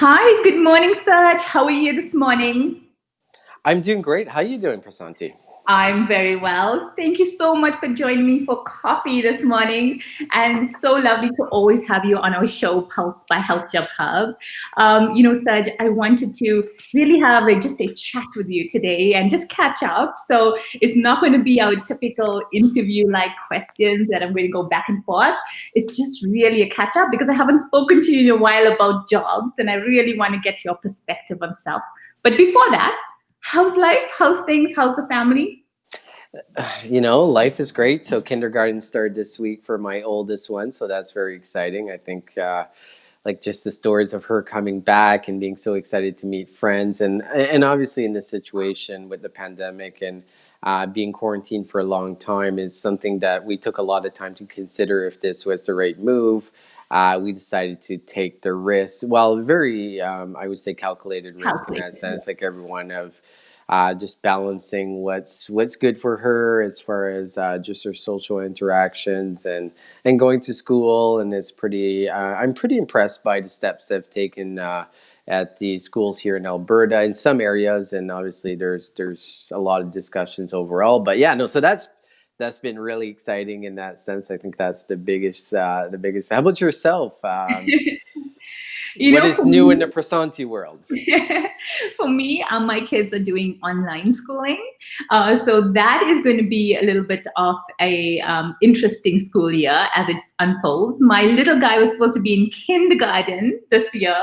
Hi, good morning, Serge. How are you this morning? I'm doing great. How are you doing, Prasanti? I'm very well. Thank you so much for joining me for coffee this morning. And it's so lovely to always have you on our show, Pulse by HealthJobHub. Serge, I wanted to really have just a chat with you today and just catch up. So it's not going to be our typical interview-like questions that I'm going to go back and forth. It's just really a catch up because I haven't spoken to you in a while about jobs, and I really want to get your perspective on stuff. But before that, how's life? How's things? How's the family? Life is great. So kindergarten started this week for my oldest one, so that's very exciting. I think like just the stories of her coming back and being so excited to meet friends, and obviously in this situation with the pandemic and being quarantined for a long time is something that we took a lot of time to consider if this was the right move. We decided to take the risk, well, very I would say calculated risk in that Calculated. sense, like everyone of just balancing what's good for her as far as just her social interactions and going to school. And it's pretty. I'm pretty impressed by the steps they've taken at the schools here in Alberta in some areas, and obviously there's a lot of discussions overall. But yeah, no. So that's been really exciting in that sense. I think that's the biggest. The biggest. How about yourself? What is For new in the me, Prasanti world? for me, my kids are doing online schooling. So that is going to be a little bit of a interesting school year as it unfolds. My little guy was supposed to be in kindergarten this year.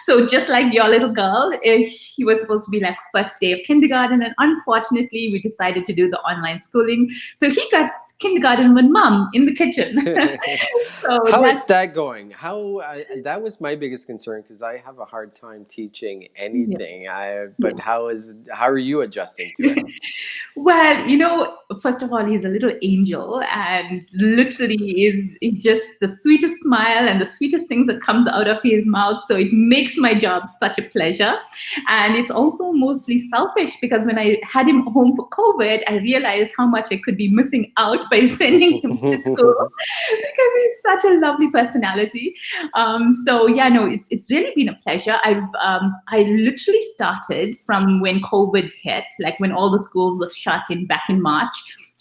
So just like your little girl, he was supposed to be like first day of kindergarten. And unfortunately, we decided to do the online schooling. So he got kindergarten with mom in the kitchen. So How that's is that going? That was my biggest concern because I have a hard time teaching yeah. anything. But how are you adjusting to it? Well, first of all, he's a little angel and literally is just the sweetest smile and the sweetest things that comes out of his mouth. So it makes my job such a pleasure. And it's also mostly selfish because when I had him home for COVID, I realized how much I could be missing out by sending him to school because he's such a lovely personality. So yeah, no, it's really been a pleasure. I literally started from when COVID hit, like when all the schools was shut in back in March,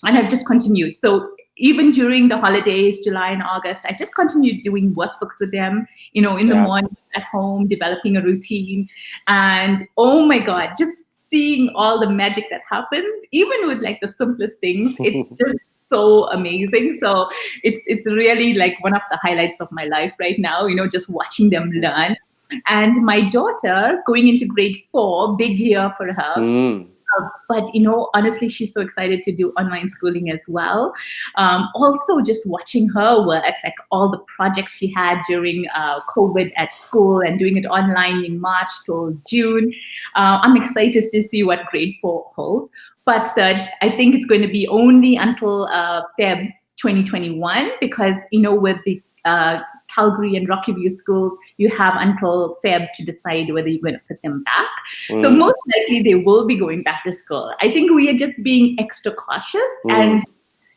and I've just continued. So even during the holidays, July and August, I just continued doing workbooks with them, in the Yeah. morning at home, developing a routine. And oh my God, just seeing all the magic that happens, even with like the simplest things, it's just so amazing. So it's really like one of the highlights of my life right now, just watching them learn. And my daughter going into grade 4, big year for her. Mm. But honestly, she's so excited to do online schooling as well. Also, just watching her work, like all the projects she had during COVID at school and doing it online in March till June. I'm excited to see what grade 4 holds. But Serge, I think it's going to be only until Feb 2021 because with the Calgary and Rocky View schools, you have until Feb to decide whether you're going to put them back. So Mm. most likely they will be going back to school. I think we are just being extra cautious, and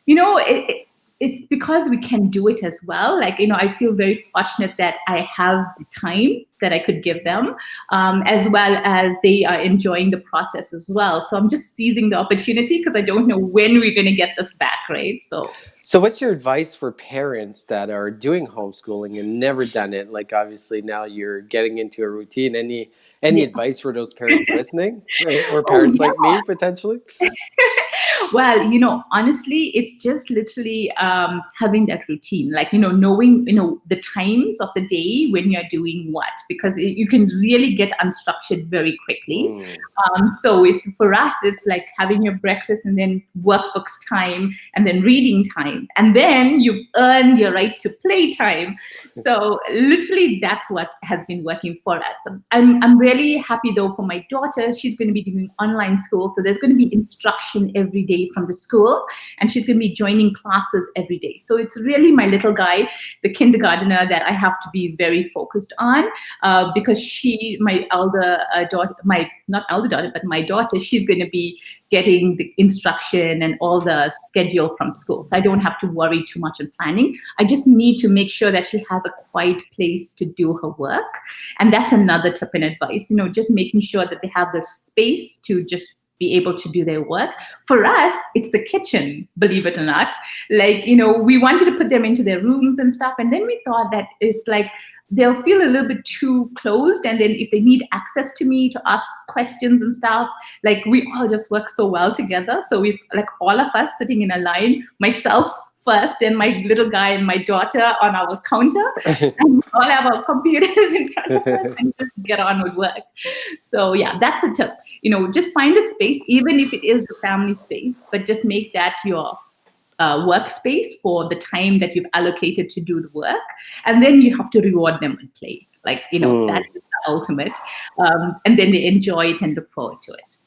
Mm. it's because we can do it as well. Like I feel very fortunate that I have the time that I could give them, as well as they are enjoying the process as well. So I'm just seizing the opportunity because I don't know when we're going to get this back, right? So So, what's your advice for parents that are doing homeschooling and never done it? Like, obviously, now you're getting into a routine. Any yeah. advice for those parents listening, or Oh parents like yeah. me potentially? Well, honestly, it's just literally having that routine, like, knowing, the times of the day when you're doing what, because you can really get unstructured very quickly. Mm. So it's for us, it's like having your breakfast and then workbooks time and then reading time. And then you've earned your right to play time. So literally that's what has been working for us. So I'm really happy though for my daughter. She's going to be doing online school. So there's going to be instruction every day day from the school, and she's going to be joining classes every day. So it's really my little guy, the kindergartner, that I have to be very focused on, because my elder daughter, my not elder daughter, but my daughter, she's going to be getting the instruction and all the schedule from school. So I don't have to worry too much on planning. I just need to make sure that she has a quiet place to do her work. And that's another tip and advice, just making sure that they have the space to just be able to do their work. For us, it's the kitchen, believe it or not. Like, we wanted to put them into their rooms and stuff. And then we thought that it's like, they'll feel a little bit too closed. And then if they need access to me to ask questions and stuff, like we all just work so well together. So we like all of us sitting in a line, myself first, then my little guy and my daughter on our counter, and we all have our computers in front of us and just get on with work. So yeah, that's a tip. Just find a space, even if it is the family space, but just make that your workspace for the time that you've allocated to do the work. And then you have to reward them with play. Like, that is the ultimate. And then they enjoy it and look forward to it.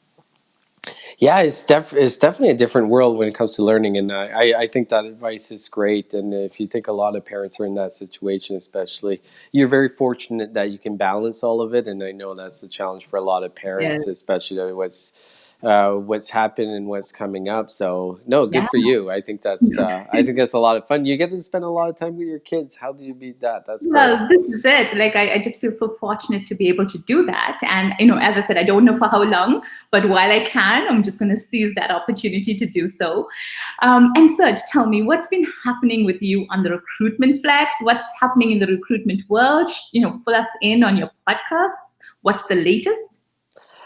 Yeah, it's definitely a different world when it comes to learning, and I think that advice is great. And if you think a lot of parents are in that situation, especially, you're very fortunate that you can balance all of it. And I know that's a challenge for a lot of Yeah. parents, especially what's happened and what's coming up. So no, Yeah. good for you. I think that's a lot of fun. You get to spend a lot of time with your kids. How do you beat that? That's great. Well, this is it. Like, I just feel so fortunate to be able to do that. And, as I said, I don't know for how long, but while I can, I'm just going to seize that opportunity to do so. And Serge, tell me, what's been happening with you on the recruitment flex? What's happening in the recruitment world? Fill us in on your podcasts. What's the latest?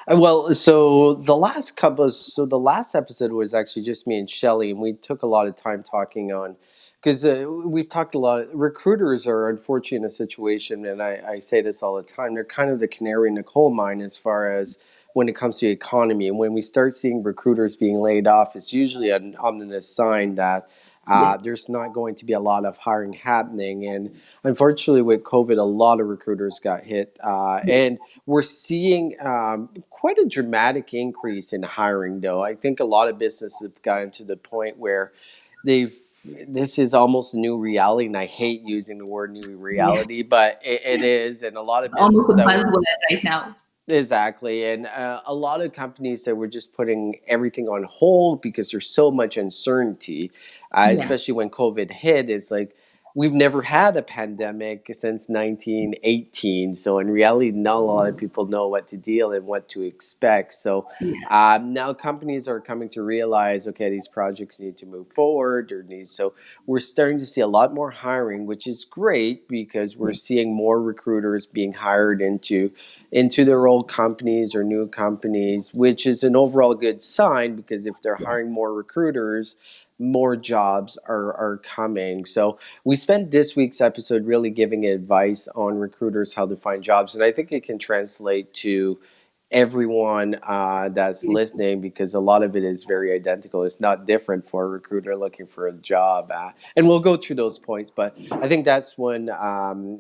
Well, so the last episode was actually just me and Shelly, and we took a lot of time talking on, because we've talked a lot. Recruiters are unfortunately in a situation, and I say this all the time. They're kind of the canary in the coal mine as far as when it comes to the economy. And when we start seeing recruiters being laid off, it's usually an ominous sign that there's not going to be a lot of hiring happening. And unfortunately, with COVID, a lot of recruiters got hit. And we're seeing quite a dramatic increase in hiring, though. I think a lot of businesses have gotten to the point where this is almost a new reality. And I hate using the word new Yeah, reality, but it is. And a lot of almost businesses a that were. buzzword right now. Exactly. And a lot of companies that were just putting everything on hold because there's so much uncertainty, Yeah. especially when COVID hit. It's like we've never had a pandemic since 1918. So in reality, not a lot of people know what to deal and what to expect. So Yeah. now companies are coming to realize, okay, these projects need to move forward. So we're starting to see a lot more hiring, which is great because we're seeing more recruiters being hired into their old companies or new companies, which is an overall good sign, because if they're hiring more recruiters, more jobs are coming. So we spent this week's episode really giving advice on recruiters how to find jobs. And I think it can translate to everyone that's listening, because a lot of it is very identical. It's not different for a recruiter looking for a job. And we'll go through those points, but I think that's when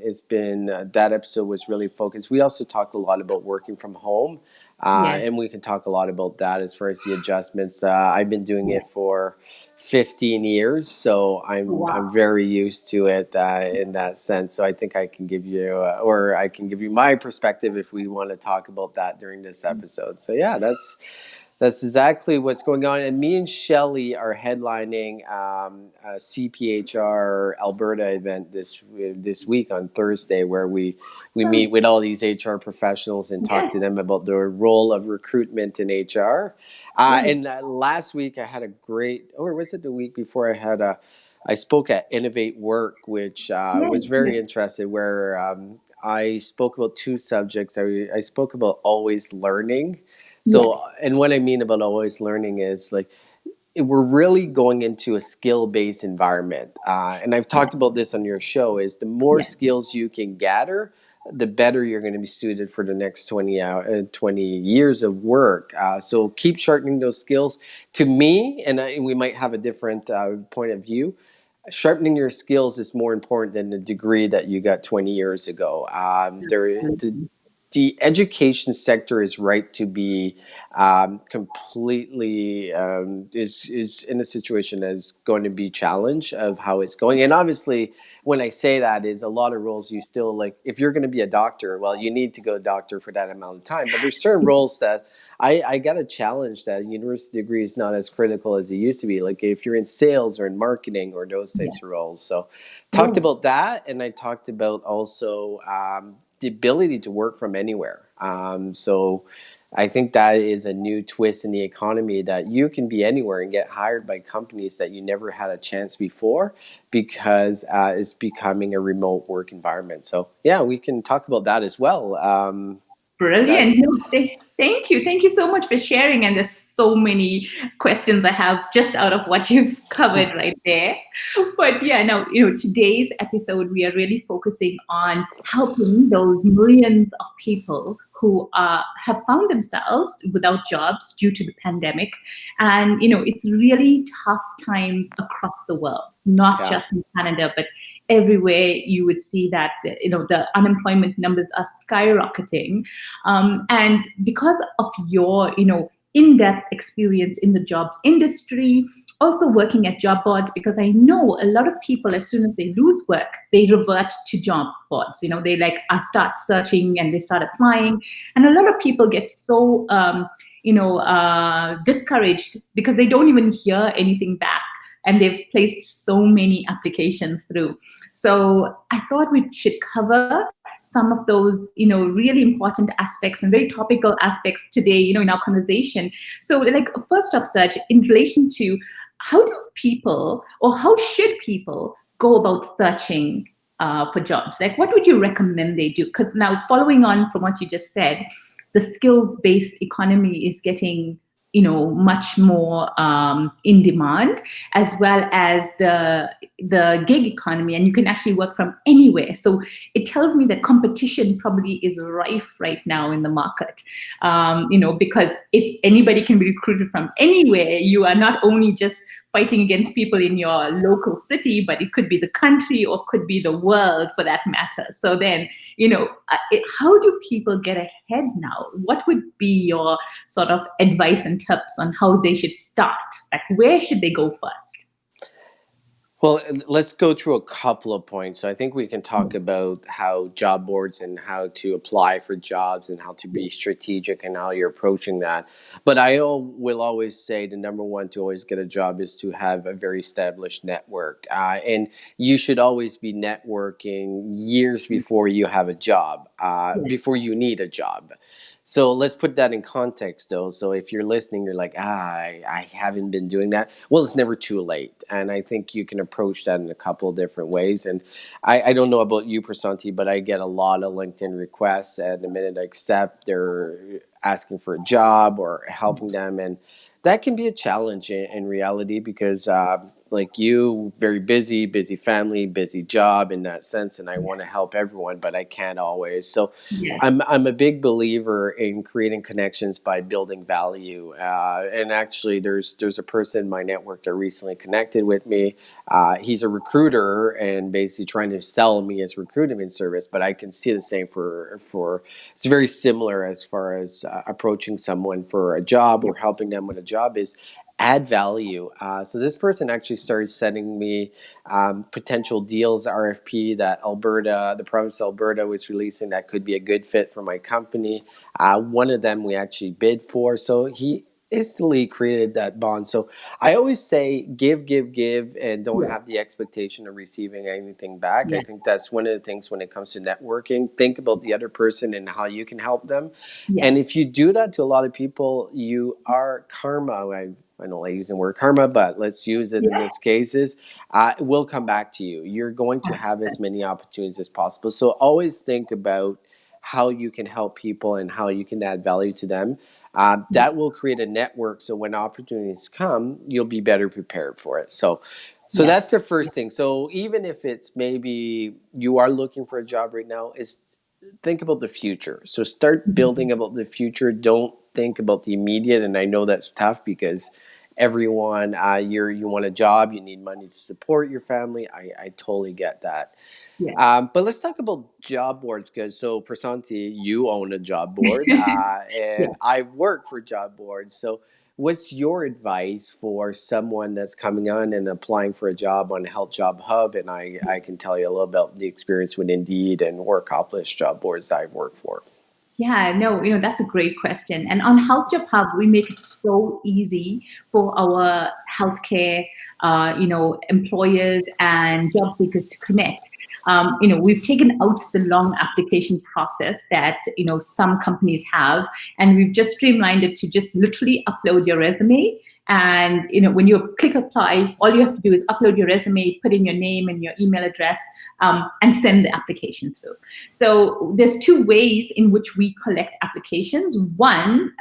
it's been that episode was really focused. We also talked a lot about working from home. Yeah. And we can talk a lot about that as far as the adjustments. I've been doing it for 15 years, so I'm Wow. very used to it in that sense. So I think I can give you, or I can give you my perspective if we want to talk about that during this episode. So yeah, that's exactly what's going on. And me and Shelly are headlining a CPHR Alberta event this week on Thursday, where we meet with all these HR professionals and talk Yes. to them about the role of recruitment in HR. Yes. And last week I had a great, or was it the week before? I spoke at Innovate Work, which Yes. was very interesting, where I spoke about two subjects. I spoke about always learning. So, Yes. and what I mean about always learning is like, we're really going into a skill-based environment. And I've talked about this on your show, is the more Yes. skills you can gather, the better you're going to be suited for the next 20 years of work. So keep sharpening those skills. To me, and we might have a different point of view, sharpening your skills is more important than the degree that you got 20 years ago. the education sector is right to be completely is in a situation that's going to be challenged of how it's going. And obviously, when I say that, is a lot of roles you still like. If you're going to be a doctor, well, you need to go doctor for that amount of time. But there's certain roles that I got a challenge that university degree is not as critical as it used to be. Like if you're in sales or in marketing or those Yeah. types of roles. So talked Yes. about that, and I talked about also the ability to work from anywhere. So I think that is a new twist in the economy that you can be anywhere and get hired by companies that you never had a chance before because it's becoming a remote work environment. So yeah, we can talk about that as well. Brilliant. That's No, thank you. Thank you so much for sharing. And there's so many questions I have just out of what you've covered right there. But yeah, now, today's episode, we are really focusing on helping those millions of people who have found themselves without jobs due to the pandemic. And, it's really tough times across the world, not yeah. just in Canada, but everywhere you would see that, the unemployment numbers are skyrocketing, and because of your, in-depth experience in the jobs industry, also working at job boards, because I know a lot of people, as soon as they lose work, they revert to job boards. They like start searching and they start applying, and a lot of people get so discouraged because they don't even hear anything back, and they've placed so many applications through. So I thought we should cover some of those, really important aspects and very topical aspects today, in our conversation. So, like, first off, Serge, in relation to how do people or how should people go about searching for jobs? Like, what would you recommend they do? Because now, following on from what you just said, the skills-based economy is getting, much more in demand, as well as the gig economy, and you can actually work from anywhere. So it tells me that competition probably is rife right now in the market. Because if anybody can be recruited from anywhere, you are not only just fighting against people in your local city, but it could be the country or could be the world for that matter. So then, how do people get ahead now? What would be your sort of advice and tips on how they should start? Like, where should they go first? Well, let's go through a couple of points. So I think we can talk about how job boards and how to apply for jobs and how to be strategic and how you're approaching that. But will always say the number one to always get a job is to have a very established network. And you should always be networking years before you have a job, before you need a job. So let's put that in context, though. So if you're listening, you're like, I haven't been doing that. Well, it's never too late. And I think you can approach that in a couple of different ways. And I don't know about you, Prasanti, but I get a lot of LinkedIn requests. And the minute I accept, they're asking for a job or helping them. And that can be a challenge in reality because like you, very busy family, busy job in that sense, and I want to help everyone, but I can't always. So Yes. I'm a big believer in creating connections by building value. And actually, there's a person in my network that recently connected with me. He's a recruiter and basically trying to sell me his recruitment service, but I can see the same for it's very similar as far as approaching someone for a job or helping them with a job is add value. So this person actually started sending me potential deals RFP that the province of Alberta was releasing that could be a good fit for my company. One of them we actually bid for. So he instantly created that bond. So I always say give, and don't Yes. have the expectation of receiving anything back. I Yes. think that's one of the things when it comes to networking. Think about the other person and how you can help them. Yes. And if you do that to a lot of people, you are karma. I don't like using the word karma, but let's use it in Yes. this cases. It will come back to you. You're going to have as many opportunities as possible. So always think about how you can help people and how you can add value to them. That will create a network. So when opportunities come, you'll be better prepared for it. So Yes. that's the first thing. So even if it's maybe you are looking for a job right now, is think about the future. So start building about the future. Don't think about the immediate. And I know that's tough because everyone, you want a job, you need money to support your family. I totally get that. Yeah. But let's talk about job boards because so Prasanti, you own a job board, Yeah. and I work for job boards. So, what's your advice for someone that's coming on and applying for a job on HealthJobHub? And I can tell you a little about the experience with Indeed and more accomplished job boards that I've worked for. Yeah, no, that's a great question. And on Health Job Hub, we make it so easy for our healthcare, employers and job seekers to connect. We've taken out the long application process that some companies have, and we've just streamlined it to just literally upload your resume. And when you click apply, all you have to do is upload your resume, put in your name and your email address, and send the application through. So there's two ways in which we collect applications. One,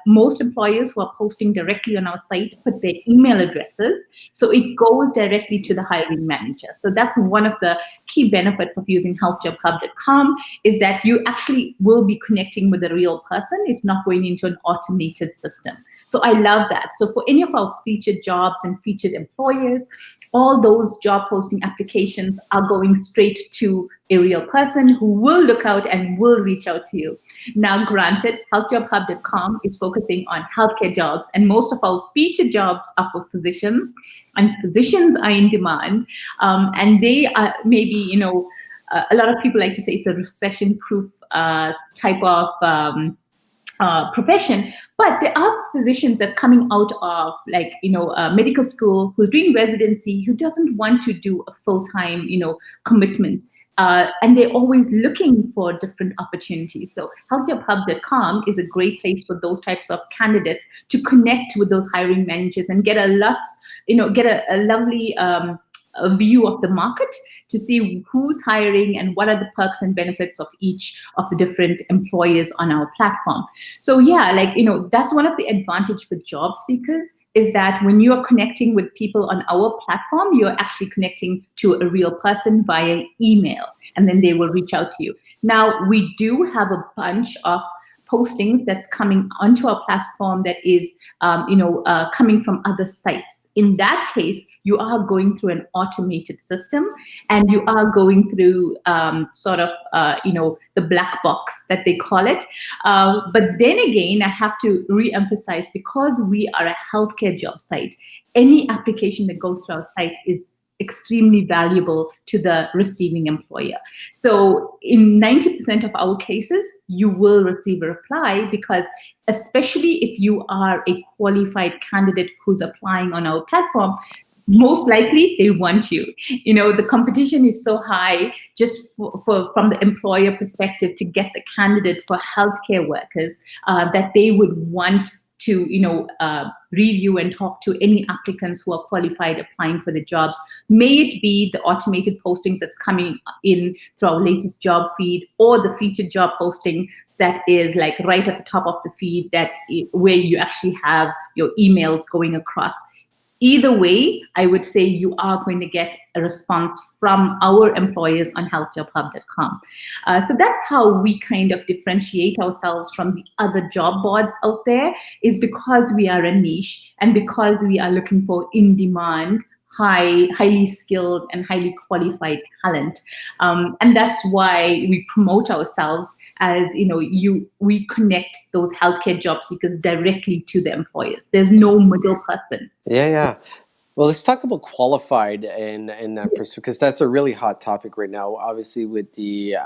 most employers who are posting directly on our site put their email addresses, so it goes directly to the hiring manager. So that's one of the key benefits of using healthjobhub.com, is that you actually will be connecting with a real person. It's not going into an automated system. So I love that. So for any of our featured jobs and featured employers, all those job posting applications are going straight to a real person who will look out and will reach out to you. Now, granted, healthjobhub.com is focusing on healthcare jobs, and most of our featured jobs are for physicians, and physicians are in demand. And they are maybe, a lot of people like to say it's a recession proof type of profession, but there are physicians that's coming out of medical school, who's doing residency, who doesn't want to do a full-time commitment, and they're always looking for different opportunities. So healthjobhub.com is a great place for those types of candidates to connect with those hiring managers and get a lovely a view of the market, to see who's hiring and what are the perks and benefits of each of the different employers on our platform. So yeah, that's one of the advantage for job seekers, is that when you are connecting with people on our platform, you're actually connecting to a real person via email, and then they will reach out to you. Now, we do have a bunch of postings that's coming onto our platform that is coming from other sites. In that case, you are going through an automated system, and you are going through the black box that they call it. But then again, I have to re-emphasize, because we are a healthcare job site, any application that goes through our site is extremely valuable to the receiving employer. So in 90% of our cases, you will receive a reply, because especially if you are a qualified candidate who's applying on our platform, most likely they want you. The competition is so high, just from the employer perspective, to get the candidate for healthcare workers, that they would want to review and talk to any applicants who are qualified applying for the jobs. May it be the automated postings that's coming in through our latest job feed, or the featured job posting that is like right at the top of the feed, where you actually have your emails going across. Either way, I would say you are going to get a response from our employers on healthjobhub.com. So that's how we kind of differentiate ourselves from the other job boards out there, is because we are a niche, and because we are looking for in-demand, highly skilled and highly qualified talent. And that's why we promote ourselves as, we connect those healthcare job seekers directly to the employers. There's no middle person. Yeah. Well, let's talk about qualified in that perspective, because that's a really hot topic right now. Obviously, with the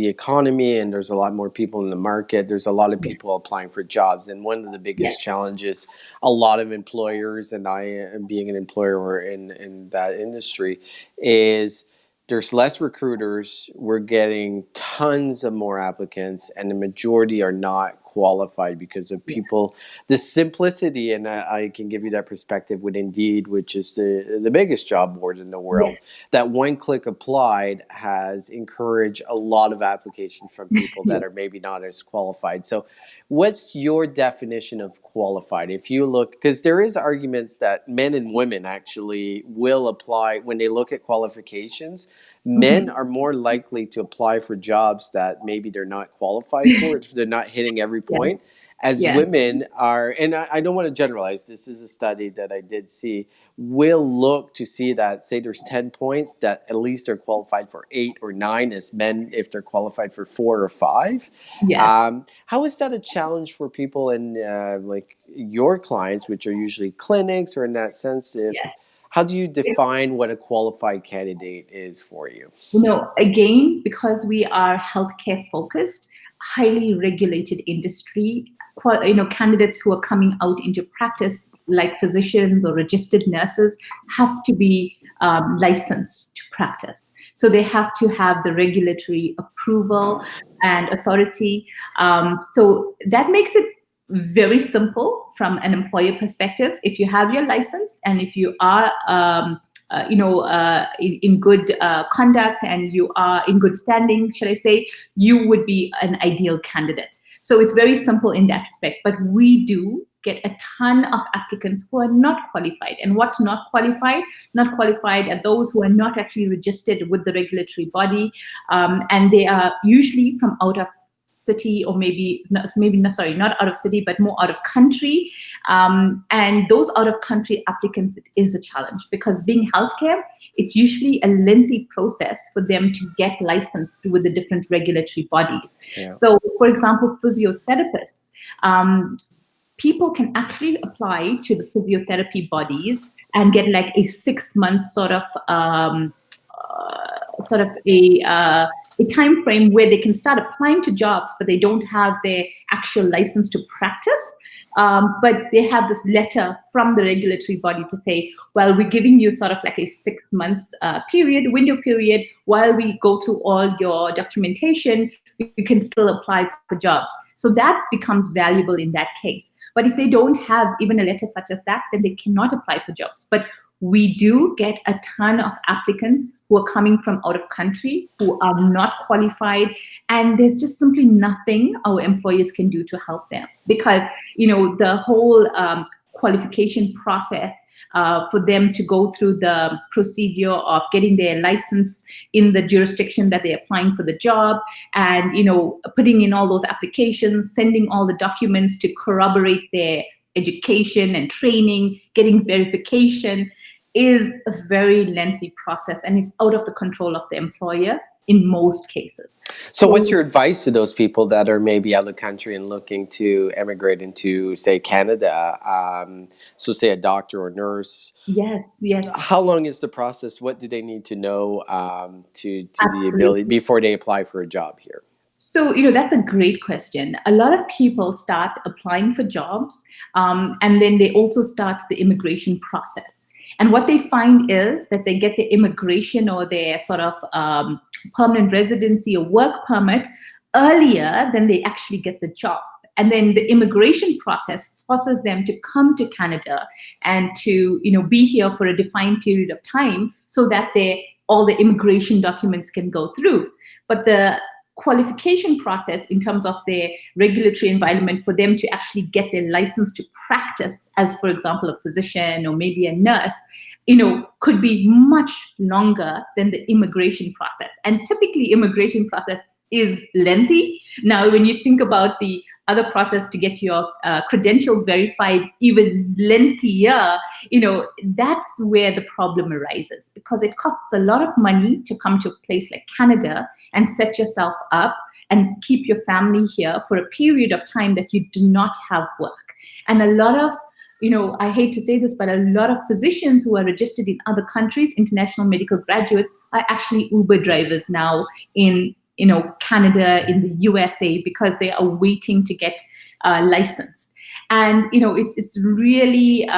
economy, and there's a lot more people in the market. There's a lot of people applying for jobs, and one of the biggest challenges a lot of employers, and I am being an employer in that industry, is there's less recruiters. We're getting tons of more applicants, and the majority are not qualified because of people. The simplicity, and I can give you that perspective with Indeed, which is the biggest job board in the world. Yes. That one-click applied has encouraged a lot of applications from people that are maybe not as qualified. So what's your definition of qualified? If you look, because there is arguments that men and women actually will apply when they look at qualifications. Men are more likely to apply for jobs that maybe they're not qualified for if they're not hitting every point. as Yeah. women are, and I don't want to generalize, this is a study that I did see, will look to see that, say there's 10 points, that at least they're qualified for 8 or 9 as men if they're qualified for 4 or 5. Yes. How is that a challenge for people in like your clients, which are usually clinics, or in that sense, if Yes. how do you define what a qualified candidate is for you? Again, because we are healthcare focused, highly regulated industry, candidates who are coming out into practice, like physicians or registered nurses, have to be licensed to practice. So they have to have the regulatory approval and authority. So that makes it very simple from an employer perspective. If you have your license and if you are in good conduct and you are in good standing, should I say, you would be an ideal candidate. So it's very simple in that respect. But we do get a ton of applicants who are not qualified. And what's not qualified? Not qualified are those who are not actually registered with the regulatory body, and they are usually from out of city, or not out of city, but more out of country. And those out of country applicants, it is a challenge, because being healthcare, it's usually a lengthy process for them to get licensed with the different regulatory bodies. Yeah. So, for example, physiotherapists, people can actually apply to the physiotherapy bodies and get like a 6 month a time frame where they can start applying to jobs, but they don't have their actual license to practice. But they have this letter from the regulatory body to say, well, we're giving you sort of like a 6 months window period, while we go through all your documentation, you can still apply for jobs. So that becomes valuable in that case. But if they don't have even a letter such as that, then they cannot apply for jobs. But we do get a ton of applicants who are coming from out of country, who are not qualified, and there's just simply nothing our employers can do to help them, because the whole qualification process for them to go through the procedure of getting their license in the jurisdiction that they're applying for the job, and putting in all those applications, sending all the documents to corroborate their education and training, getting verification, is a very lengthy process, and it's out of the control of the employer in most cases. So what's your advice to those people that are maybe out of the country and looking to emigrate into, say, Canada? So say a doctor or nurse. Yes. How long is the process? What do they need to know to the Absolutely. ability before they apply for a job here? So, that's a great question. A lot of people start applying for jobs, and then they also start the immigration process. And what they find is that they get their immigration or their sort of permanent residency or work permit earlier than they actually get the job. And then the immigration process forces them to come to Canada and to be here for a defined period of time, so that all the immigration documents can go through. But the qualification process in terms of their regulatory environment for them to actually get their license to practice as, for example, a physician or maybe a nurse, could be much longer than the immigration process. And typically immigration process is lengthy. Now, when you think about the other process to get your credentials verified, even lengthier, that's where the problem arises, because it costs a lot of money to come to a place like Canada and set yourself up and keep your family here for a period of time that you do not have work. And a lot of, I hate to say this, but a lot of physicians who are registered in other countries, international medical graduates, are actually Uber drivers now in Canada, in the USA, because they are waiting to get licensed. And it's really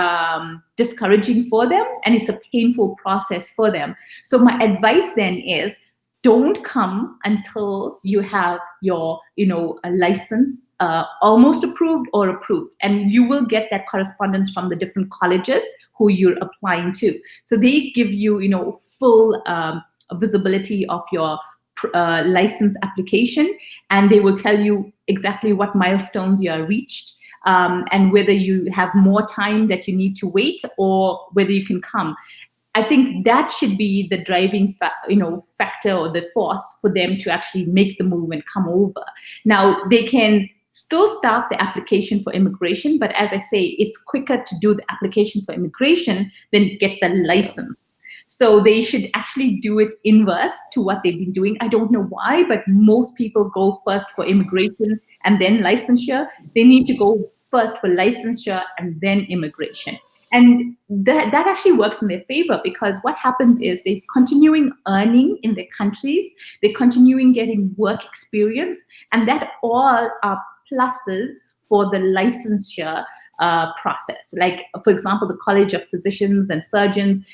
discouraging for them, and it's a painful process for them. So my advice then is, don't come until you have your a license almost approved or approved, and you will get that correspondence from the different colleges who you're applying to. So they give you full visibility of your license application, and they will tell you exactly what milestones you are reached, and whether you have more time that you need to wait, or whether you can come. I think that should be the driving factor or the force for them to actually make the move and come over. Now, they can still start the application for immigration. But as I say, it's quicker to do the application for immigration than get the license. So they should actually do it inverse to what they've been doing. I don't know why, but most people go first for immigration and then licensure. They need to go first for licensure and then immigration. And that actually works in their favor, because what happens is they're continuing earning in their countries, they're continuing getting work experience, and that all are pluses for the licensure process. Like, for example, the College of Physicians and Surgeons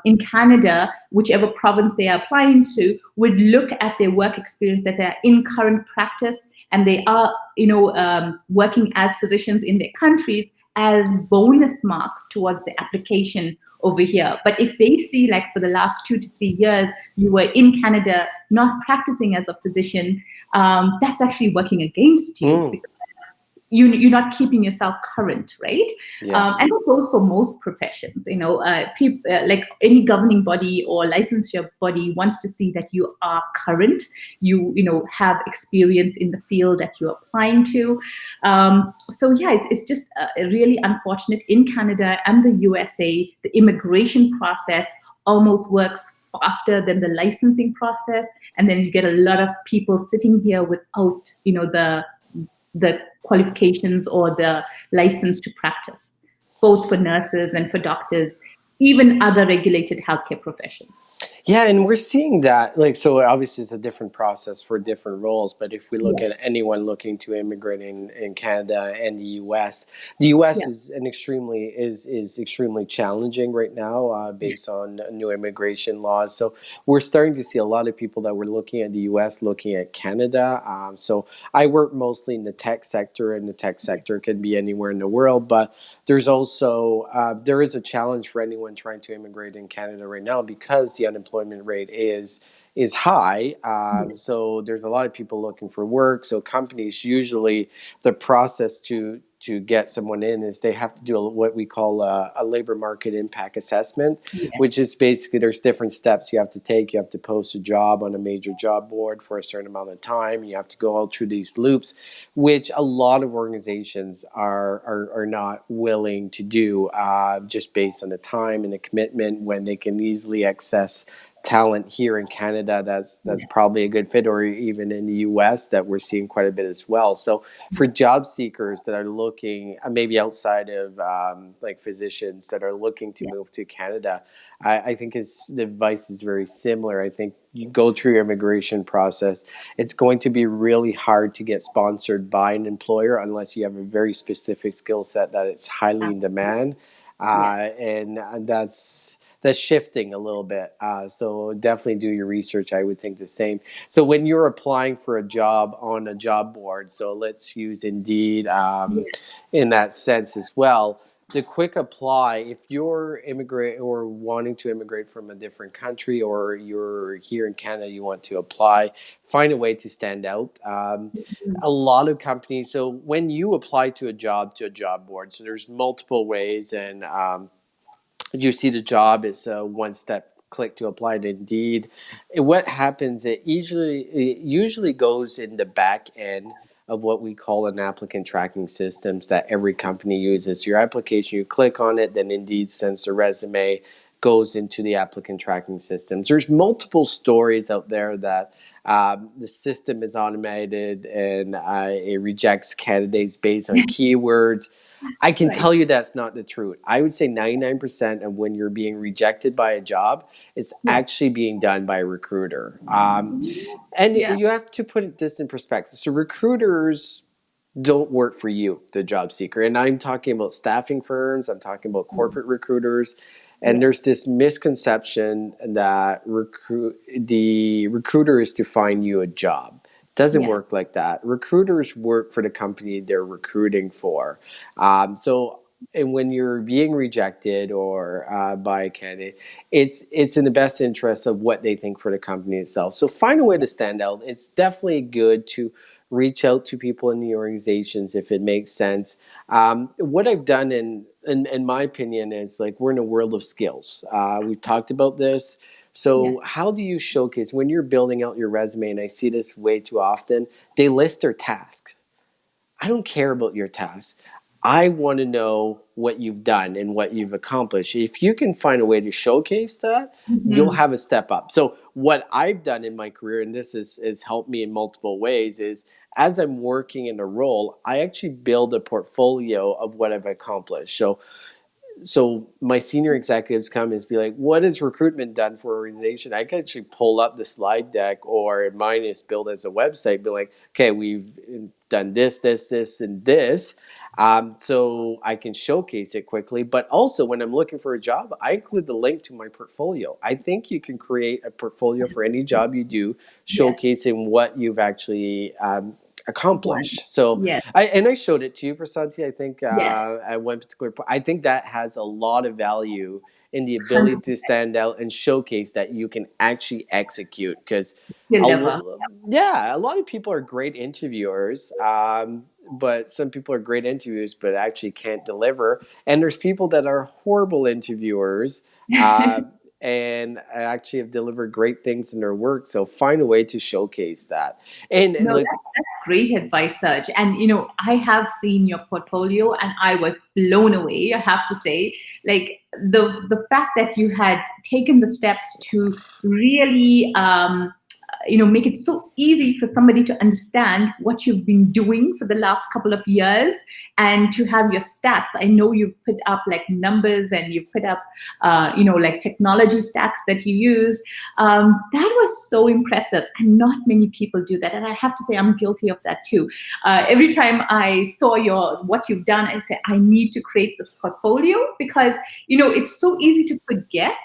in Canada, whichever province they are applying to, would look at their work experience, that they're in current practice and they are, working as physicians in their countries, as bonus marks towards the application over here. But if they see, like, for the last 2 to 3 years, you were in Canada not practicing as a physician, that's actually working against you, because you're not keeping yourself current, right? Yeah. And it goes for most professions. Like any governing body or licensure body wants to see that you are current. You have experience in the field that you're applying to. So yeah, it's just really unfortunate. In Canada and the USA, the immigration process almost works faster than the licensing process, and then you get a lot of people sitting here without the qualifications or the license to practice, both for nurses and for doctors, even other regulated healthcare professions. Yeah, and we're seeing that, like, so obviously it's a different process for different roles, but if we look Yes. at anyone looking to immigrate in Canada and the US Yeah. is extremely challenging right now, Yeah. based on new immigration laws. So we're starting to see a lot of people that were looking at the US looking at Canada. So I work mostly in the tech sector, and the tech sector can be anywhere in the world, but there's also there is a challenge for anyone trying to immigrate in Canada right now, because the unemployment rate is high. Yeah. So there's a lot of people looking for work. So companies, usually the process to get someone in is they have to do what we call a labor market impact assessment, Yeah. which is basically, there's different steps you have to take. You have to post a job on a major job board for a certain amount of time. You have to go out through these loops, which a lot of organizations are not willing to do, just based on the time and the commitment, when they can easily access talent here in Canada that's probably a good fit, or even in the US that we're seeing quite a bit as well. So for job seekers that are looking, maybe outside of like physicians that are looking to move to Canada, I think the advice is very similar. I think you go through your immigration process. It's going to be really hard to get sponsored by an employer unless you have a very specific skill set that is highly in demand, Yes. and that's shifting a little bit. So definitely do your research. I would think the same. So when you're applying for a job on a job board, so let's use Indeed in that sense as well. The quick apply, if you're immigrant or wanting to immigrate from a different country, or you're here in Canada, you want to apply, find a way to stand out. A lot of companies, so when you apply to a job board, so there's multiple ways, and you see the job is a one step click to apply to Indeed. What happens, it usually goes in the back end of what we call an applicant tracking systems that every company uses. Your application, you click on it, then Indeed sends a resume, goes into the applicant tracking systems. There's multiple stories out there that the system is automated, and it rejects candidates based on keywords. I can Right. tell you that's not the truth. I would say 99% of when you're being rejected by a job, it's Yeah. actually being done by a recruiter. And Yeah. you have to put this in perspective. So recruiters don't work for you, the job seeker. And I'm talking about staffing firms, I'm talking about corporate recruiters. And Yeah. there's this misconception that the recruiter is to find you a job. Doesn't Yes. work like that. Recruiters work for the company they're recruiting for. So, and when you're being rejected or by a candidate, it's in the best interest of what they think for the company itself. So find a way to stand out. It's definitely good to reach out to people in the organizations if it makes sense. What I've done in my opinion is, like, we're in a world of skills. We've talked about this. Yeah. So how do you showcase when you're building out your resume? And I see this way too often. They list their tasks. I don't care about your tasks. I want to know what you've done and what you've accomplished. If you can find a way to showcase that, you'll Mhm. have a step up. So what I've done in my career, and this has helped me in multiple ways, is as I'm working in a role, I actually build a portfolio of what I've accomplished. So my senior executives come and be like, what has recruitment done for organization? I can actually pull up the slide deck, or mine is built as a website, be like, okay, we've done this, and this. So I can showcase it quickly. But also when I'm looking for a job, I include the link to my portfolio. I think you can create a portfolio for any job you do, Yes. showcasing what you've actually One. accomplished. So Yes. I showed it to you, Prasanti. I think Yes. at one particular point, I think that has a lot of value in the ability to 100% stand out and showcase that you can actually execute. Because, deliver. yeah, a lot of people are great interviewers, but some people are great interviewers but actually can't deliver. And there's people that are horrible interviewers. And actually have delivered great things in their work. So find a way to showcase that. And No, like, that's great advice, Serge. And I have seen your portfolio, and I was blown away. I have to say, like the fact that you had taken the steps to really, make it so easy for somebody to understand what you've been doing for the last couple of years, and to have your stats. I know you've put up like numbers, and you've put up, like technology stacks that you use. That was so impressive, and not many people do that. And I have to say, I'm guilty of that too. Every time I saw what you've done, I said, I need to create this portfolio, because it's so easy to forget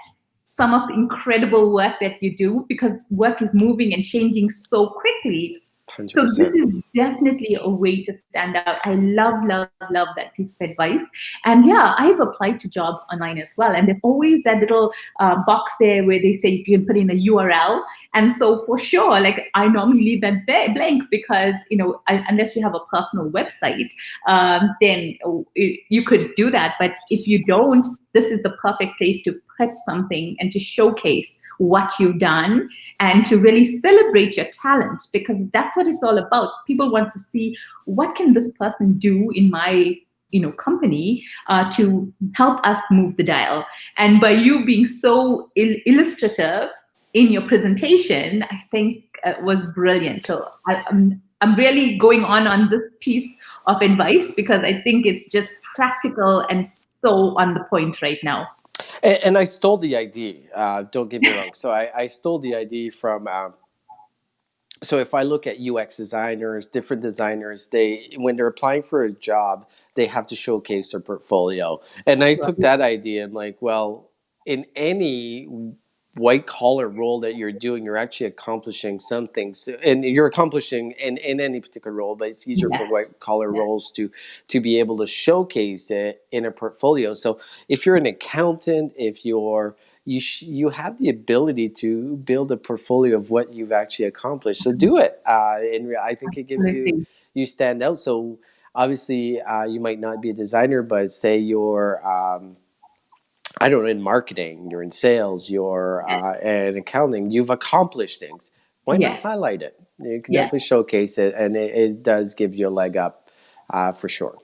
some of the incredible work that you do, because work is moving and changing so quickly. So this 100%. is definitely a way to stand out. I love, love, love that piece of advice. And yeah, I've applied to jobs online as well. And there's always that little box there where they say you can put in a URL. And so for sure, like I normally leave that blank, because, unless you have a personal website, then you could do that. But if you don't, this is the perfect place to put something and to showcase what you've done, and to really celebrate your talent, because that's what it's all about. People want to see, what can this person do in my company, to help us move the dial. And by you being so illustrative in your presentation, I think was brilliant. So I'm really going on this piece of advice, because I think it's just practical and so on the point right now. And I stole the idea. Don't get me wrong. So I stole the idea from. So if I look at UX designers, different designers, they when they're applying for a job, they have to showcase their portfolio. And I took that idea and like, well, in any white collar role that you're doing, you're actually accomplishing something. So, and you're accomplishing in any particular role, but it's easier for Yes, white collar yes, roles to be able to showcase it in a portfolio. So if you're an accountant, if you're you have the ability to build a portfolio of what you've actually accomplished. So do it, and I think it gives absolutely. you stand out. So obviously, you might not be a designer, but say you're I don't know, in marketing, you're in sales, you're Yes, in accounting, you've accomplished things. Why not yes, highlight it? You can yes. definitely showcase it, and it does give you a leg up for sure.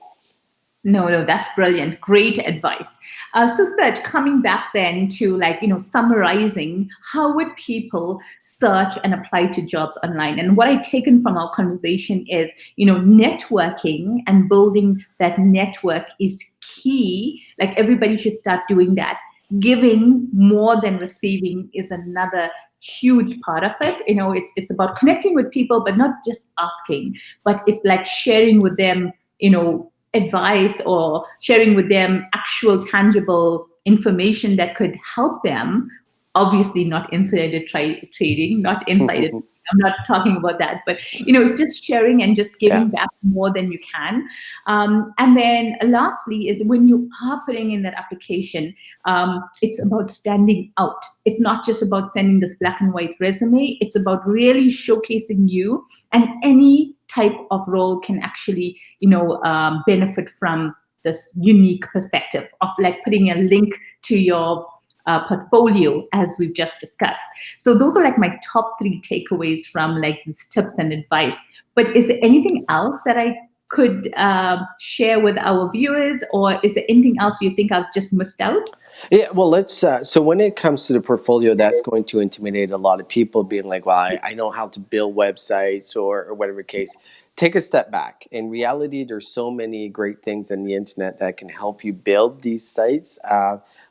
No, no, that's brilliant. Great advice. So, Serge, coming back then to, like, summarizing, how would people search and apply to jobs online? And what I've taken from our conversation is, networking and building that network is key. Like, everybody should start doing that. Giving more than receiving is another huge part of it. It's about connecting with people, but not just asking, but it's like sharing with them, advice, or sharing with them actual tangible information that could help them. Obviously not insider trading, not insider, I'm not talking about that, but it's just sharing and just Yeah. giving back more than you can. And then lastly is, when you are putting in that application, it's about standing out. It's not just about sending this black and white resume. It's about really showcasing you, and any type of role can actually benefit from this unique perspective of, like, putting a link to your portfolio, as we've just discussed. So those are like my top three takeaways from, like, these tips and advice. But is there anything else that I could share with our viewers, or is there anything else you think I've just missed out? Yeah, well, let's. So when it comes to the portfolio, that's going to intimidate a lot of people, being like, "Well, I know how to build websites or whatever case." Take a step back. In reality, there's so many great things on the internet that can help you build these sites.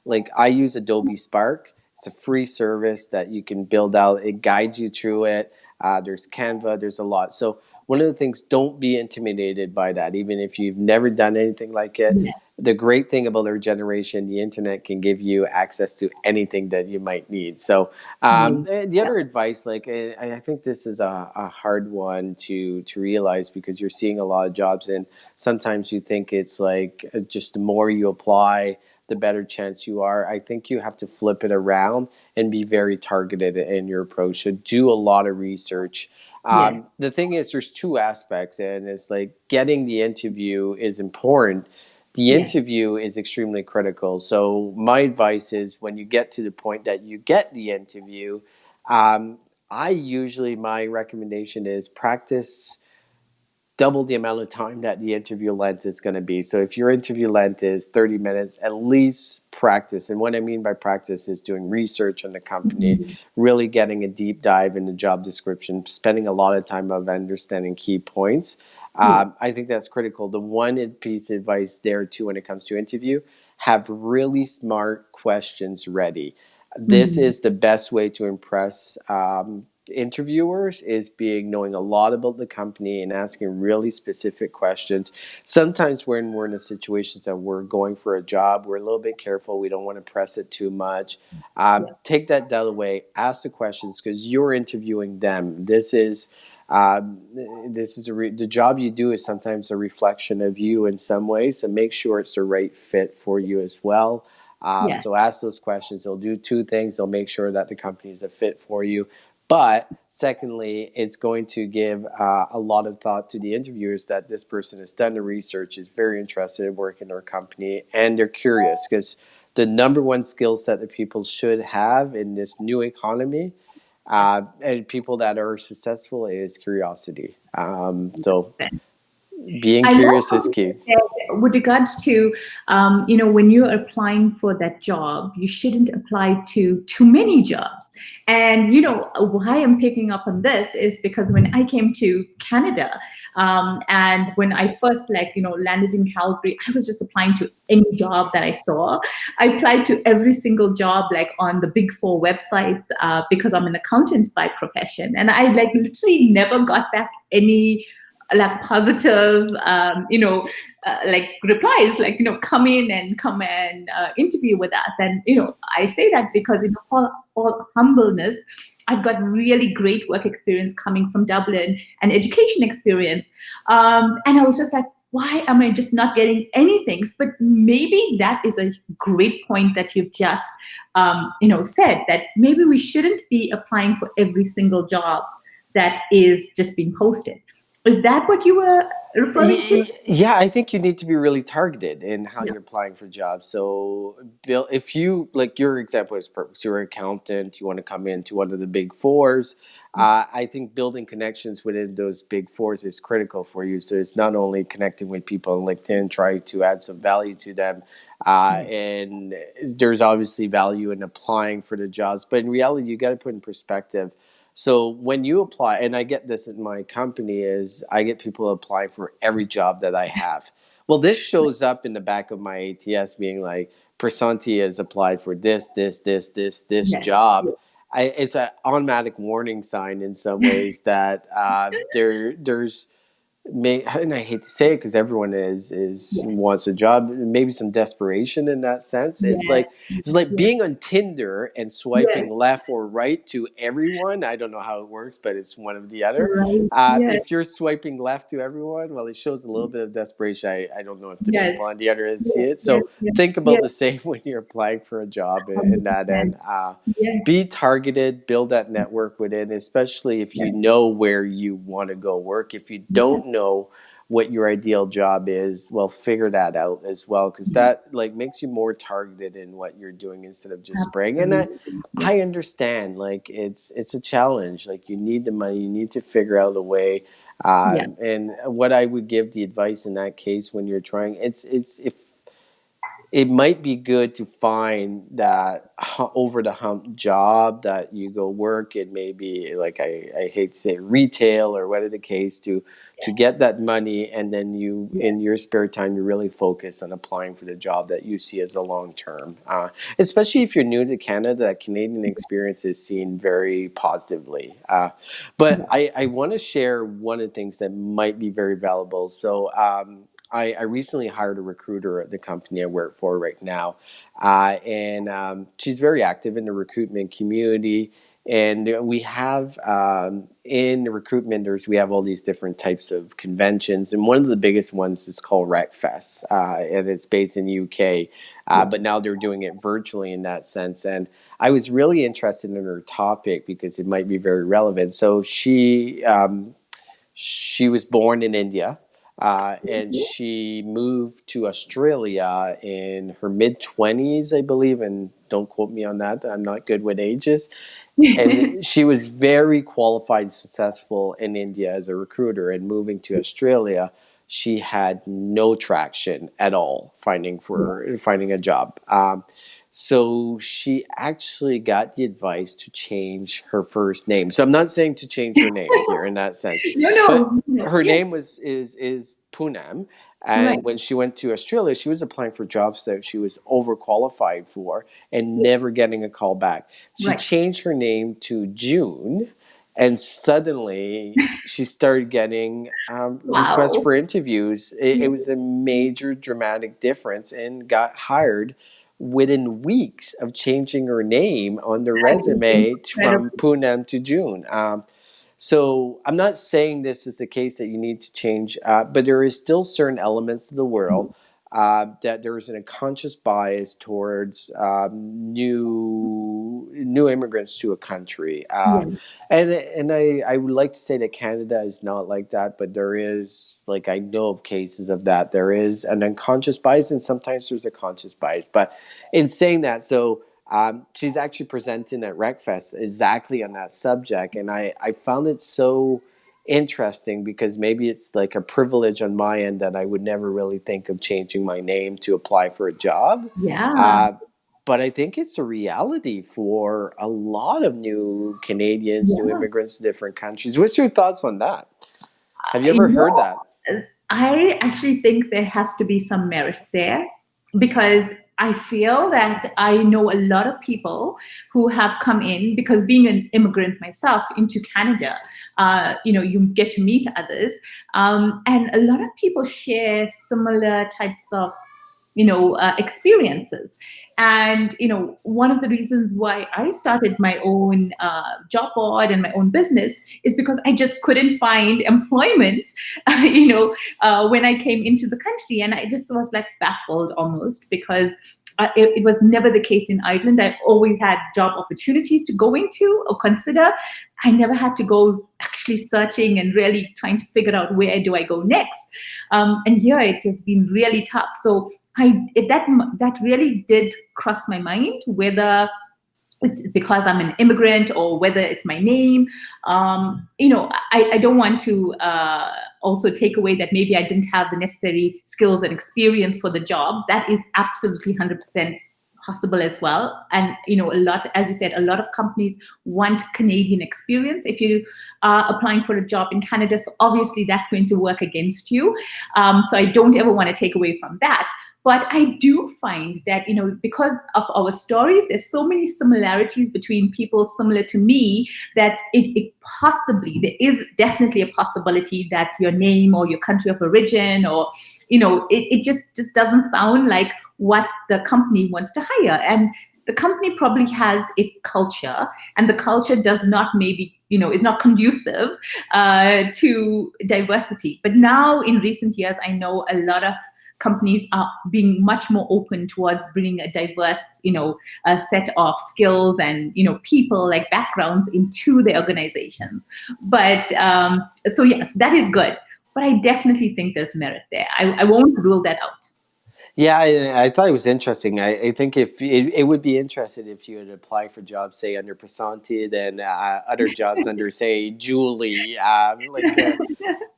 Like I use Adobe Spark. It's a free service that you can build out. It guides you through it. There's Canva. There's a lot. So one of the things, don't be intimidated by that, even if you've never done anything like it. Yeah. The great thing about our generation, the internet can give you access to anything that you might need. So Yeah. the other advice, like I think this is a hard one to realize, because you're seeing a lot of jobs, and sometimes you think it's like just the more you apply, the better chance you are. I think you have to flip it around and be very targeted in your approach. So do a lot of research. Yes. The thing is, there's two aspects, and it's like getting the interview is important. The Yes. interview is extremely critical. So my advice is, when you get to the point that you get the interview, um, I usually, my recommendation is practice double the amount of time that the interview length is going to be. So if your interview length is 30 minutes, at least practice. And what I mean by practice is doing research on the company, Mhm. really getting a deep dive in the job description, spending a lot of time of understanding key points. Yes. I think that's critical. The one piece of advice there too, when it comes to interview, have really smart questions ready. This Mhm. is the best way to impress interviewers, is being knowing a lot about the company and asking really specific questions. Sometimes when we're in a situation that we're going for a job, we're a little bit careful. We don't want to press it too much. Yeah. Take that doubt away. Ask the questions, because you're interviewing them. The job you do is sometimes a reflection of you in some ways, so make sure it's the right fit for you as well. Yeah. So ask those questions. They'll do two things. They'll make sure that the company is a fit for you. But secondly, it's going to give a lot of thought to the interviewers that this person has done the research, is very interested in working in our company, and they're curious, because the number one skill set that people should have in this new economy, Yes. and people that are successful, is curiosity. So 100%. being I love curious how is you key. said, with regards to, when you're applying for that job, you shouldn't apply to too many jobs. And, why I'm picking up on this is because when I came to Canada, and when I first, landed in Calgary, I was just applying to any job that I saw. I applied to every single job, like on the Big Four websites, because I'm an accountant by profession. And I, literally never got back any like positive like replies, like, come and interview with us. And I say that because, all humbleness, I've got really great work experience coming from Dublin and education experience. And I was just like, why am I just not getting anything? But maybe that is a great point that you've just said, that maybe we shouldn't be applying for every single job that is just being posted. Is that what you were referring to? Yeah, I think you need to be really targeted in how Yeah. you're applying for jobs. So, Bill, if you, like, your example is perfect. So you're an accountant, you want to come into one of the big fours. I think building connections within those big fours is critical for you. So it's not only connecting with people on LinkedIn, trying to add some value to them. And there's obviously value in applying for the jobs, but in reality, you got to put in perspective. So when you apply, and I get this in my company, is I get people applying for every job that I have. Well, this shows up in the back of my ATS being like, Prasanti has applied for this Yes. job. It's an automatic warning sign in some ways that there's and I hate to say it, because everyone is Yes. wants a job, maybe some desperation in that sense. It's Yes. like being on Tinder and swiping Yes. left or right to everyone. I don't know how it works, but it's one of the other. Right. Yes. If you're swiping left to everyone, well, it shows a little bit of desperation. I don't know if the Yes. people on the other end see Yes. it. Yes. So Yes. think about Yes. the same when you're applying for a job in that 100%. end. Yes. Be targeted, build that network within, especially if you Yes. know where you want to go work. If you Yes. don't know what your ideal job is, well, figure that out as well, because that like makes you more targeted in what you're doing instead of just spraying. And Absolutely. Yes. I understand, like it's a challenge. Like you need the money, you need to figure out a way. Yeah. And what I would give the advice in that case when you're trying, it's if it might be good to find that over the hump job that you go work. It may be like I hate to say retail or whatever the case to get that money, and then you in your spare time you really focus on applying for the job that you see as a long term. Especially if you're new to Canada, that Canadian experience is seen very positively. But I want to share one of the things that might be very valuable. So. I recently hired a recruiter at the company I work for right now, and she's very active in the recruitment community. And we have in the recruitment, we have all these different types of conventions, and one of the biggest ones is called RecFest, and it's based in the UK. But now they're doing it virtually in that sense. And I was really interested in her topic because it might be very relevant. So she was born in India, and she moved to Australia in her mid 20s, I believe. And don't quote me on that. I'm not good with ages. And she was very qualified, successful in India as a recruiter. And moving to Australia, she had no traction at all finding a job. So she actually got the advice to change her first name. So I'm not saying to change her name here in that sense, No, but no, no. her Yeah. name is Poonam. Right. And when she went to Australia, she was applying for jobs that she was overqualified for and never getting a call back. She Right. changed her name to June, and suddenly she started getting requests Wow. for interviews. It was a major dramatic difference, and got hired within weeks of changing her name on the That is resume from incredible. Poonam to June. So I'm not saying this is the case that you need to change, but there is still certain elements of the world that there is a conscious bias towards new immigrants to a country. Yeah. And I would like to say that Canada is not like that, but there is, like, I know of cases of that. There is an unconscious bias, and sometimes there's a conscious bias. But in saying that, so she's actually presenting at RecFest exactly on that subject, and I found it so interesting because maybe it's like a privilege on my end that I would never really think of changing my name to apply for a job. Yeah. Uh, but I think it's a reality for a lot of new Canadians, new Yeah. immigrants to different countries. What's your thoughts on that? Have you ever You heard know, that? I actually think there has to be some merit there because I feel that I know a lot of people who have come in because being an immigrant myself into Canada, you get to meet others, and a lot of people share similar types of experiences. And one of the reasons why I started my own job board and my own business is because I just couldn't find employment when I came into the country, and I just was like baffled almost because it was never the case in Ireland. I always had job opportunities to go into or consider. I never had to go actually searching and really trying to figure out where do I go next. And here it has been really tough. So that really did cross my mind, whether it's because I'm an immigrant or whether it's my name. I don't want to also take away that maybe I didn't have the necessary skills and experience for the job. That is absolutely 100% possible as well. And a lot, as you said, a lot of companies want Canadian experience if you are applying for a job in Canada. So obviously that's going to work against you. So I don't ever want to take away from that. But I do find that, because of our stories, there's so many similarities between people similar to me that there is definitely a possibility that your name or your country of origin or, it just doesn't sound like what the company wants to hire. And the company probably has its culture, and the culture does not maybe, is not conducive to diversity. But now in recent years, I know a lot of companies are being much more open towards bringing a diverse, a set of skills and, people like backgrounds into their organizations. But so yes, that is good. But I definitely think there's merit there. I won't rule that out. Yeah, I thought it was interesting. I think if it would be interesting if you had applied for jobs, say under Prasanti, then other jobs under, say, Julie.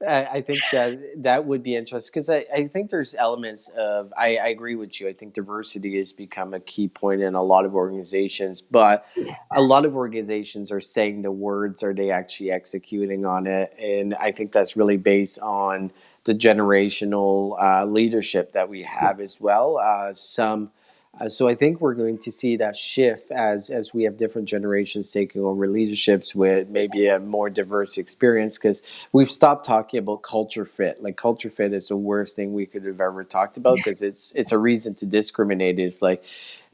I think that would be interesting because I think there's elements of I agree with you. I think diversity has become a key point in a lot of organizations, but a lot of organizations are saying the words, are they actually executing on it? And I think that's really based on the generational leadership that we have as well. So I think we're going to see that shift as we have different generations taking over leaderships with maybe a more diverse experience, because we've stopped talking about culture fit. Like culture fit is the worst thing we could have ever talked about because it's a reason to discriminate. It's like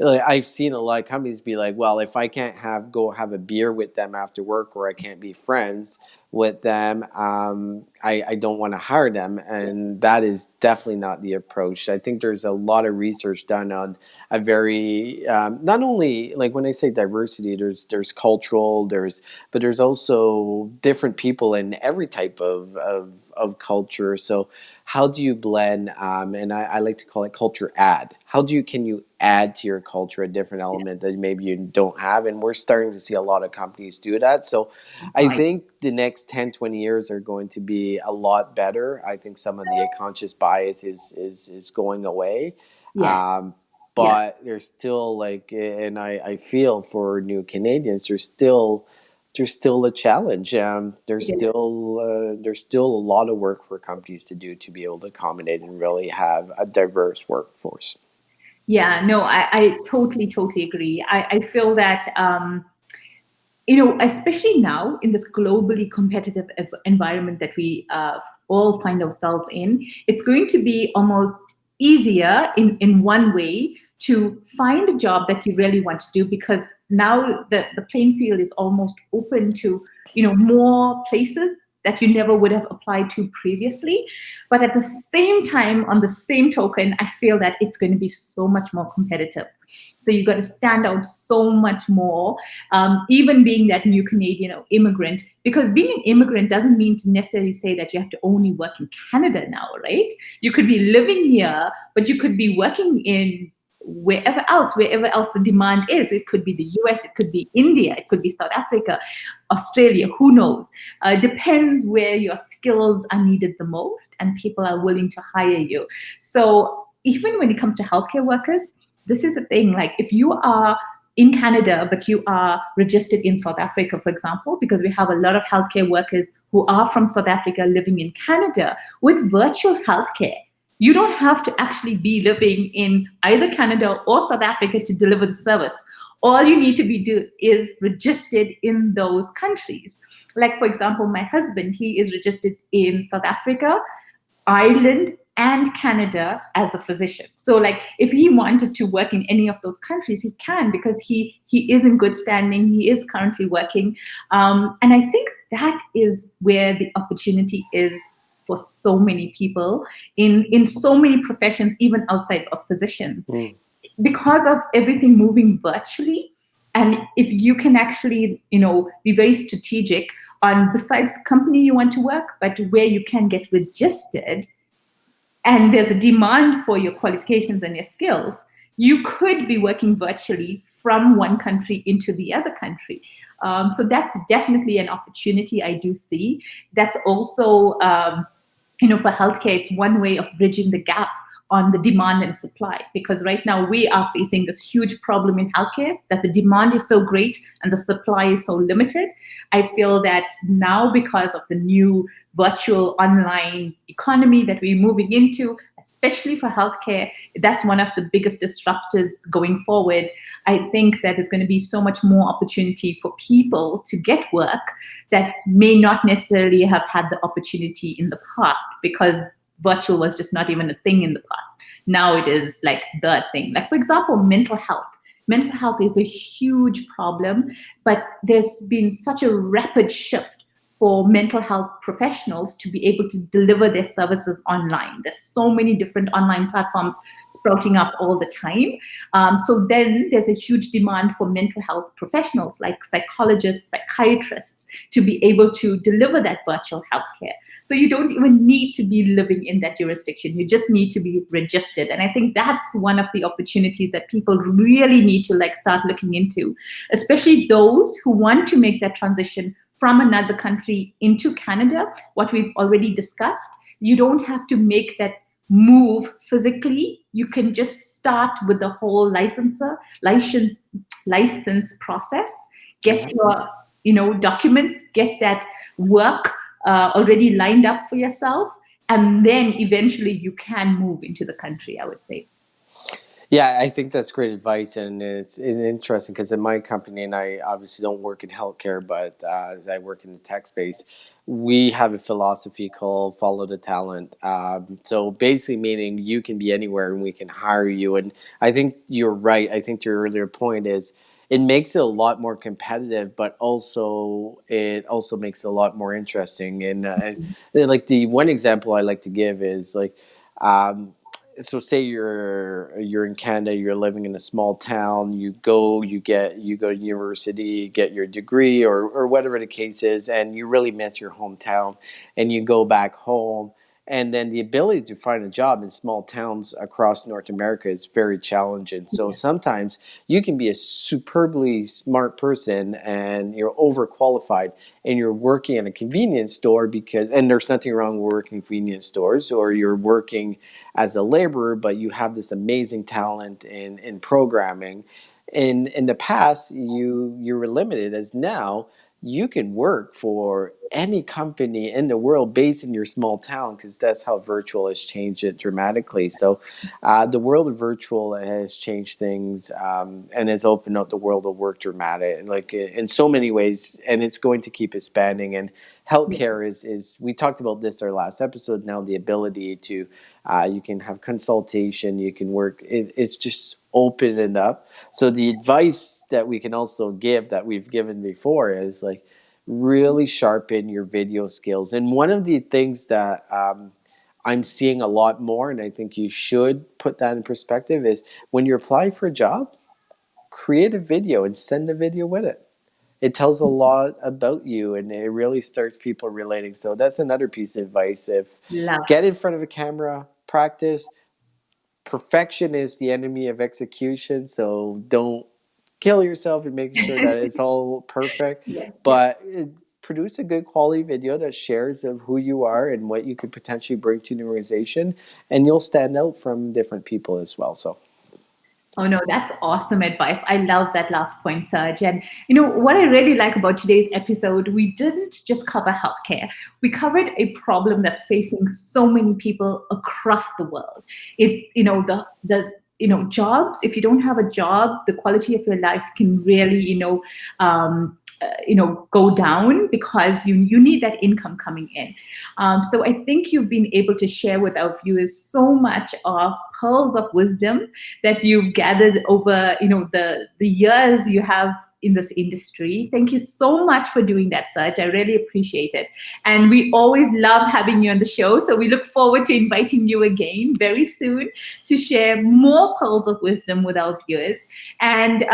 I've seen a lot of companies be like, well, if I can't go have a beer with them after work, or I can't be friends with them, I don't want to hire them. And that is definitely not the approach. I think there's a lot of research done on a very not only, like when I say diversity, there's cultural, but there's also different people in every type of culture. So how do you blend, and I like to call it culture add. Can you add to your culture a different element that maybe you don't have? And we're starting to see a lot of companies do that. So I think the next 10, 20 years are going to be a lot better. I think some of the conscious bias is going away. But there's still and I feel for new Canadians, there's still a challenge. There's still a lot of work for companies to do to be able to accommodate and really have a diverse workforce. Yeah, no, I totally agree. I feel that, especially now in this globally competitive environment that we all find ourselves in, it's going to be almost easier in one way to find a job that you really want to do, because now the playing field is almost open to more places that you never would have applied to previously. But at the same time, on the same token, I feel that it's going to be so much more competitive. So you've got to stand out so much more, even being that new Canadian or immigrant, because being an immigrant doesn't mean to necessarily say that you have to only work in Canada now, right? You could be living here, but you could be working in wherever else the demand is. It could be the US, it could be India, it could be South Africa, Australia, who knows? Depends where your skills are needed the most and people are willing to hire you. So even when it comes to healthcare workers, this is a thing. Like if you are in Canada, but you are registered in South Africa, for example, because we have a lot of healthcare workers who are from South Africa living in Canada, with virtual healthcare, you don't have to actually be living in either Canada or South Africa to deliver the service. All you need to is registered in those countries. Like, for example, my husband, he is registered in South Africa, Ireland, and Canada as a physician. So like if he wanted to work in any of those countries, he can, because he is in good standing. He is currently working. And I think that is where the opportunity is for so many people in so many professions, even outside of physicians, because of everything moving virtually. And if you can actually, be very strategic on, besides the company you want to work, but where you can get registered, and there's a demand for your qualifications and your skills, you could be working virtually from one country into the other country. So that's definitely an opportunity I do see. That's also, for healthcare, it's one way of bridging the gap on the demand and supply, because right now we are facing this huge problem in healthcare, that the demand is so great and the supply is so limited. I feel that now, because of the new virtual online economy that we're moving into, especially for healthcare, that's one of the biggest disruptors going forward. I think that there's going to be so much more opportunity for people to get work that may not necessarily have had the opportunity in the past, because virtual was just not even a thing in the past. Now it is like the thing. Like, for example, mental health. Mental health is a huge problem, but there's been such a rapid shift for mental health professionals to be able to deliver their services online. There's so many different online platforms sprouting up all the time. So then there's a huge demand for mental health professionals like psychologists, psychiatrists, to be able to deliver that virtual healthcare. So you don't even need to be living in that jurisdiction. You just need to be registered. And I think that's one of the opportunities that people really need to start looking into, especially those who want to make that transition from another country into Canada, what we've already discussed, you don't have to make that move physically. You can just start with the whole license process, get your documents, get that work already lined up for yourself, and then eventually you can move into the country, I would say. Yeah, I think that's great advice, and it's interesting because in my company, and I obviously don't work in healthcare, but I work in the tech space. We have a philosophy called follow the talent. So basically, meaning you can be anywhere and we can hire you. And I think you're right. I think your earlier point is it makes it a lot more competitive, but also it also makes it a lot more interesting. And like the one example I like to give is like. Um, so say you're in Canada, you're living in a small town, you go to university, get your degree or whatever the case is, and you really miss your hometown and you go back home. And then the ability to find a job in small towns across North America is very challenging. So sometimes you can be a superbly smart person and you're overqualified and you're working at a convenience store and there's nothing wrong with working convenience stores, or you're working as a laborer, but you have this amazing talent in programming. In the past, you were limited, as now you can work for any company in the world based in your small town, because that's how virtual has changed it dramatically. So the world of virtual has changed things, and has opened up the world of work dramatic, like in so many ways, and it's going to keep expanding. And healthcare is we talked about this our last episode. Now the ability to you can have consultation, you can work. It's just open it up. So the advice that we can also give, that we've given before, is like really sharpen your video skills. And one of the things that I'm seeing a lot more, and I think you should put that in perspective, is when you're applying for a job, create a video and send the video with it. It tells a lot about you, and it really starts people relating. So that's another piece of advice. If Love. get in front of a camera, practice. Perfection is the enemy of execution. So don't kill yourself in making sure that it's all perfect. Yes, yes. But produce a good quality video that shares of who you are and what you could potentially bring to an organization, and you'll stand out from different people as well. So Oh no, that's awesome advice. I love that last point, Serge. And what I really like about today's episode, we didn't just cover healthcare. We covered a problem that's facing so many people across the world. It's the jobs. If you don't have a job, the quality of your life can really go down, because you need that income coming in. So I think you've been able to share with our viewers so much of pearls of wisdom that you've gathered over the years you have in this industry. Thank you so much for doing that, Serge. I really appreciate it. And we always love having you on the show. So we look forward to inviting you again very soon to share more pearls of wisdom with our viewers. And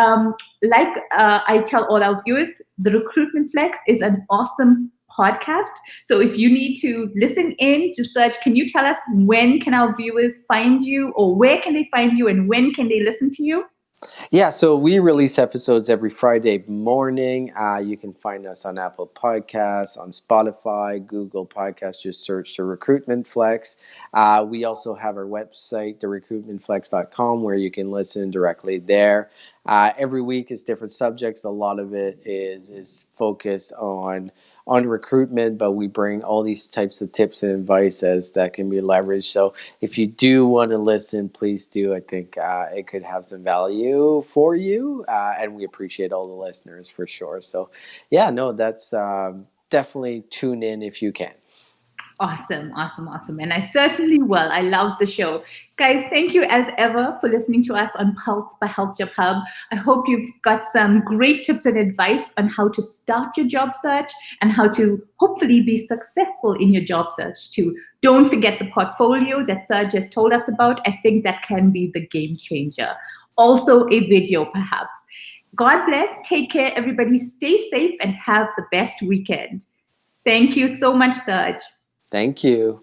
like I tell all our viewers, the Recruitment Flex is an awesome podcast. So if you need to listen in to Serge, can you tell us when can our viewers find you, or where can they find you, and when can they listen to you? yeah, so we release episodes every Friday morning. You can find us on Apple Podcasts, on Spotify, Google Podcasts. Just search the Recruitment Flex. We also have our website, therecruitmentflex.com, where you can listen directly there. Every week is different subjects. A lot of it is focused on recruitment, but we bring all these types of tips and advices that can be leveraged. So if you do want to listen, please do. I think it could have some value for you, and we appreciate all the listeners for sure. So yeah, no, that's definitely tune in if you can. Awesome, awesome, awesome. And I certainly will. I love the show. Guys, thank you as ever for listening to us on Pulse by HealthJobHub. I hope you've got some great tips and advice on how to start your job search and how to hopefully be successful in your job search too. Don't forget the portfolio that Serge just told us about. I think that can be the game changer. Also a video perhaps. God bless. Take care, everybody. Stay safe and have the best weekend. Thank you so much, Serge. Thank you.